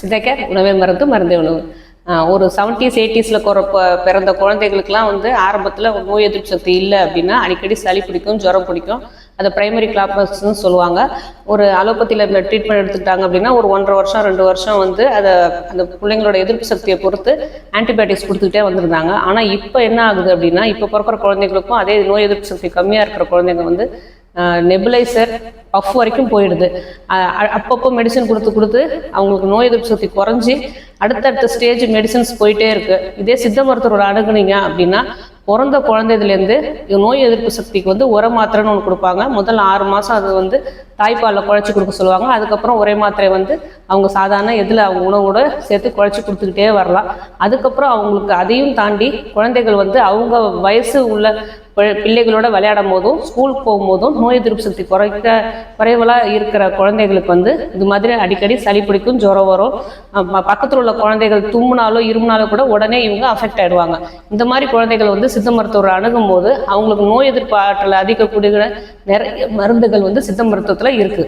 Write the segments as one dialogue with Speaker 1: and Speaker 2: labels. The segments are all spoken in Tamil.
Speaker 1: சித்தா கேர் உணவே மருந்து மருந்தே உணவு. ஒரு 70s 80s பிறந்த குழந்தைகளுக்குலாம் வந்து ஆரம்பத்தில் நோய் எதிர்ப்பு சக்தி இல்லை அப்படின்னா அடிக்கடி சளி பிடிக்கும், ஜுரம் பிடிக்கும். அதை பிரைமரி கிளாப்ஸ்ன்னு சொல்லுவாங்க. ஒரு அலோபதியில் இந்த ட்ரீட்மெண்ட் எடுத்துக்கிட்டாங்க அப்படின்னா ஒரு 1.5 வருஷம் 2 வருஷம் வந்து அந்த பிள்ளைங்களோட எதிர்ப்பு சக்தியை பொறுத்து ஆன்டிபயோட்டிக்ஸ் கொடுத்துக்கிட்டே வந்திருந்தாங்க. ஆனால் இப்போ என்ன ஆகுது அப்படின்னா இப்போ பிறக்கிற குழந்தைங்களுக்கும் அதே நோய் எதிர்ப்பு சக்தி கம்மியாக இருக்கிற குழந்தைங்க வந்து நெபுலைசர் பஃப் வரைக்கும் போயிடுது. அப்பப்போ மெடிசன் கொடுத்து அவங்களுக்கு நோய் எதிர்ப்பு சக்தி குறைஞ்சி அடுத்தடுத்த ஸ்டேஜ் மெடிசன்ஸ் போயிட்டே இருக்கு. இதே சித்த மருத்துவரோட அணுகுனீங்க அப்படின்னா பிறந்த குழந்தைதுலேருந்து நோய் எதிர்ப்பு சக்திக்கு வந்து உர மாத்திரைன்னு ஒன்று கொடுப்பாங்க. முதல் 6 மாதம் அது வந்து தாய்ப்பாலில் குழச்சி கொடுக்க சொல்லுவாங்க. அதுக்கப்புறம் ஒரே மாத்திரை வந்து அவங்க சாதாரண எதில் அவங்க உணவோட சேர்த்து குழச்சி கொடுத்துக்கிட்டே வரலாம். அதுக்கப்புறம் அவங்களுக்கு அதையும் தாண்டி குழந்தைகள் வந்து அவங்க வயசு உள்ள பிள்ளைகளோட விளையாடும் போதும் ஸ்கூலுக்கு போகும்போதும் நோய் எதிர்ப்பு சக்தி குறைவலாக இருக்கிற குழந்தைகளுக்கு வந்து இது மாதிரி அடிக்கடி சளி பிடிக்கும், ஜுரம் வரும். பக்கத்தில் உள்ள குழந்தைகள் தும்முனாலோ இருமுனாலோ கூட உடனே இவங்க அஃபெக்ட் ஆயிடுவாங்க. இந்த மாதிரி குழந்தைகள் வந்து சித்த மருத்துவர் அணுகும் போது அவங்களுக்கு நோய் எதிர்ப்பு ஆற்றல் அதிகக்கூடிய நிறைய மருந்துகள் வந்து சித்த மருத்துவத்தில் இருக்கு.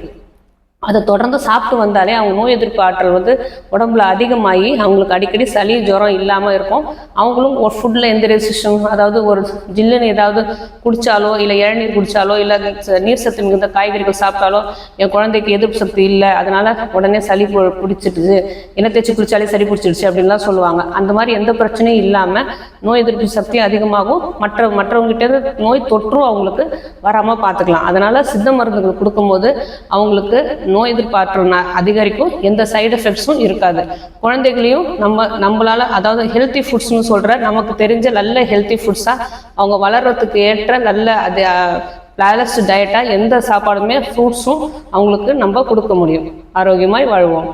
Speaker 1: அதை தொடர்ந்து சாப்பிட்டு வந்தாலே அவங்க நோய் எதிர்ப்பு ஆற்றல் வந்து உடம்புல அதிகமாகி அவங்களுக்கு அடிக்கடி சளி ஜுரம் இல்லாமல் இருக்கும். அவங்களும் ஒரு ஃபுட்டில் எந்த ரெஸ்ட்ரிக்ஷன், அதாவது ஒரு ஜில்லுன்னு ஏதாவது குடித்தாலோ இல்லை இளநீர் குடித்தாலோ இல்லை நீர் சத்து மிகுந்த காய்கறிகள் சாப்பிட்டாலோ என் குழந்தைக்கு எதிர்ப்பு சக்தி இல்லை அதனால் உடனே சளி பிடிச்சிடுச்சு, எண்ணெய் தேய்ச்சி குளிச்சாலே சளி பிடிச்சிடுச்சு அப்படின்லாம் சொல்லுவாங்க. அந்த மாதிரி எந்த பிரச்சனையும் இல்லாமல் நோய் எதிர்ப்பு சக்தி அதிகமாகும். மற்றவங்ககிட்ட நோய் தொற்றும் அவங்களுக்கு வராமல் பார்த்துக்கலாம். அதனால் சித்த மருந்துகள் கொடுக்கும்போது அவங்களுக்கு நோய் எதிர்ப்பாற்றல் அதிகரிக்கும், எந்த சைடு எஃபெக்ட்ஸும் இருக்காது. குழந்தைகளையும் நம்மளால அதாவது ஹெல்த்தி ஃபுட்ஸ்னு சொல்ற நமக்கு தெரிஞ்ச நல்ல ஹெல்த்தி ஃபுட்ஸா அவங்க வளர்றதுக்கு ஏற்ற நல்ல அது பேலன்ஸ்டு டயட்டா எந்த சாப்பாடுமே ஃப்ரூட்ஸும் அவங்களுக்கு நம்ம கொடுக்க முடியும். ஆரோக்கியமாய் வாழ்வோம்.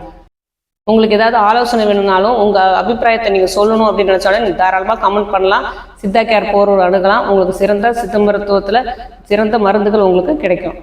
Speaker 1: உங்களுக்கு ஏதாவது ஆலோசனை வேணும்னாலும் உங்கள் அபிப்பிராயத்தை நீங்கள் சொல்லணும் அப்படின்னு நினச்சாலும் நீங்கள் தாராளமாக கமெண்ட் பண்ணலாம். சித்தா கேர் போரூர் அணுகலாம். உங்களுக்கு சிறந்த சித்த மருத்துவத்தில் சிறந்த மருந்துகள் உங்களுக்கு கிடைக்கும்.